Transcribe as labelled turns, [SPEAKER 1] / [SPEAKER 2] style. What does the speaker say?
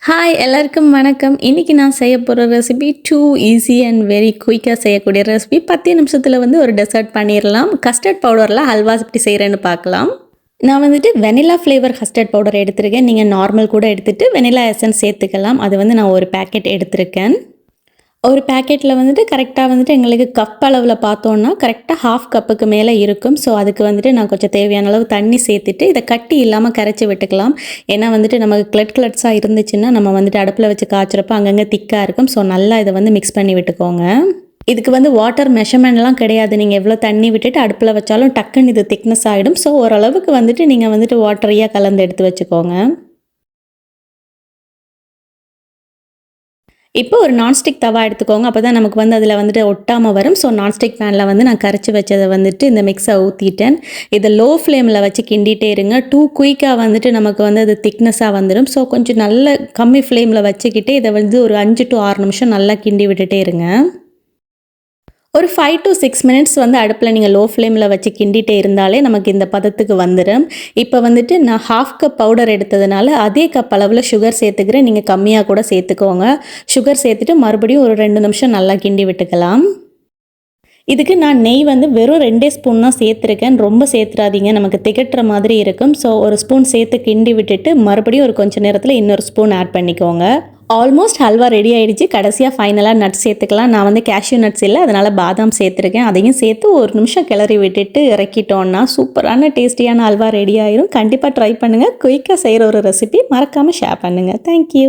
[SPEAKER 1] Hi எல்லாருக்கும் வணக்கம். இன்னைக்கு நான் செய்ய போகிற recipe too easy and very குயிக்காக செய்யக்கூடிய ரெசிபி. 10 நிமிஷத்தில் ஒரு டெசர்ட் பண்ணிடலாம். கஸ்டர்ட் பவுடரில் ஹல்வா எப்படி செய்கிறேன்னு பார்க்கலாம். நான் வெனிலா ஃப்ளேவர் கஸ்டர்ட் பவுடர் எடுத்திருக்கேன். நீங்கள் நார்மல் கூட எடுத்துகிட்டு வெனிலா எசன்ஸ் சேர்த்துக்கலாம். அது நான் ஒரு பேக்கெட் எடுத்திருக்கேன். ஒரு பேக்கெட்டில் கரெக்டாக எங்களுக்கு கப் அளவில் பார்த்தோன்னா கரெக்டாக ஹாஃப் கப்புக்கு மேலே இருக்கும். ஸோ அதுக்கு நான் கொஞ்சம் தேவையான அளவு தண்ணி சேர்த்துட்டு இதை கட்டி இல்லாமல் கரைச்சி விட்டுக்கலாம். ஏன்னா நமக்கு கிளட்ஸாக இருந்துச்சுன்னா நம்ம அடுப்பில் வச்சு காய்ச்சிறப்ப அங்கங்கே திக்காக இருக்கும். ஸோ நல்லா இதை மிக்ஸ் பண்ணி விட்டுக்கோங்க. இதுக்கு வாட்டர் மெஷர்மெண்ட்லாம் கிடையாது. நீங்கள் எவ்வளோ தண்ணி விட்டுட்டு அடுப்பில் வச்சாலும் டக்குன்னு இது திக்னஸ் ஆகிடும். ஸோ ஓரளவுக்கு நீங்கள் வாட்டரியாக கலந்து எடுத்து வச்சுக்கோங்க. இப்போ ஒரு நான்ஸ்டிக் தவா எடுத்துக்கோங்க. அப்போ தான் நமக்கு அதில் ஒட்டாமல் வரும். ஸோ நான்ஸ்டிக் பேனில் நான் கரைச்சி வச்சதை இந்த மிக்ஸை ஊற்றிட்டேன். இதை லோ ஃப்ளேமில் வச்சு கிண்டிகிட்டே இருங்க. டூ குயிக்காக நமக்கு அது திக்னஸாக வந்துடும். ஸோ கொஞ்சம் நல்ல கம்மி ஃப்ளேமில் வச்சுக்கிட்டு இதை ஒரு 5 to 6 நிமிஷம் நல்லா கிண்டி விட்டுட்டே இருங்க. ஒரு 5 to 6 மினிட்ஸ் அடுப்பில் நீங்கள் லோ ஃப்ளேமில் வச்சு கிண்டிகிட்டே இருந்தாலே நமக்கு இந்த பதத்துக்கு வந்துடும். இப்போ நான் ஹாஃப் கப் பவுடர் எடுத்ததுனால அதே கப் அளவில் சுகர் சேர்த்துக்கிறேன். நீங்கள் கம்மியாக கூட சேர்த்துக்கோங்க. சுகர் சேர்த்துட்டு மறுபடியும் ஒரு 2 நிமிஷம் நல்லா கிண்டி விட்டுக்கலாம். இதுக்கு நான் நெய் வெறும் 2 ஸ்பூன் தான் சேர்த்துருக்கேன். ரொம்ப சேர்த்துறாதீங்க, நமக்கு திகட்டுற மாதிரி இருக்கும். ஸோ ஒரு ஸ்பூன் சேர்த்து கிண்டி விட்டுட்டு மறுபடியும் ஒரு கொஞ்சம் நேரத்தில் இன்னொரு ஸ்பூன் ஆட் பண்ணிக்கோங்க. ஆல்மோஸ்ட் ஹல்வா ரெடி ஆகிடுச்சு. கடைசியாக ஃபைனலாக நட்ஸ் சேர்த்துக்கலாம். நான் கேஷ்யூ நட்ஸ் இல்லை, அதனால் பாதாம் சேர்த்துருக்கேன். அதையும் சேர்த்து ஒரு நிமிஷம் கிளறி விட்டுட்டு இறக்கிட்டோன்னா சூப்பரான டேஸ்டியான ஹல்வா ரெடி ஆயிரும். கண்டிப்பாக ட்ரை பண்ணுங்கள். குயிக்காக செய்கிற ஒரு ரெசிபி மறக்காமல் ஷேர் பண்ணுங்கள். தேங்க்யூ.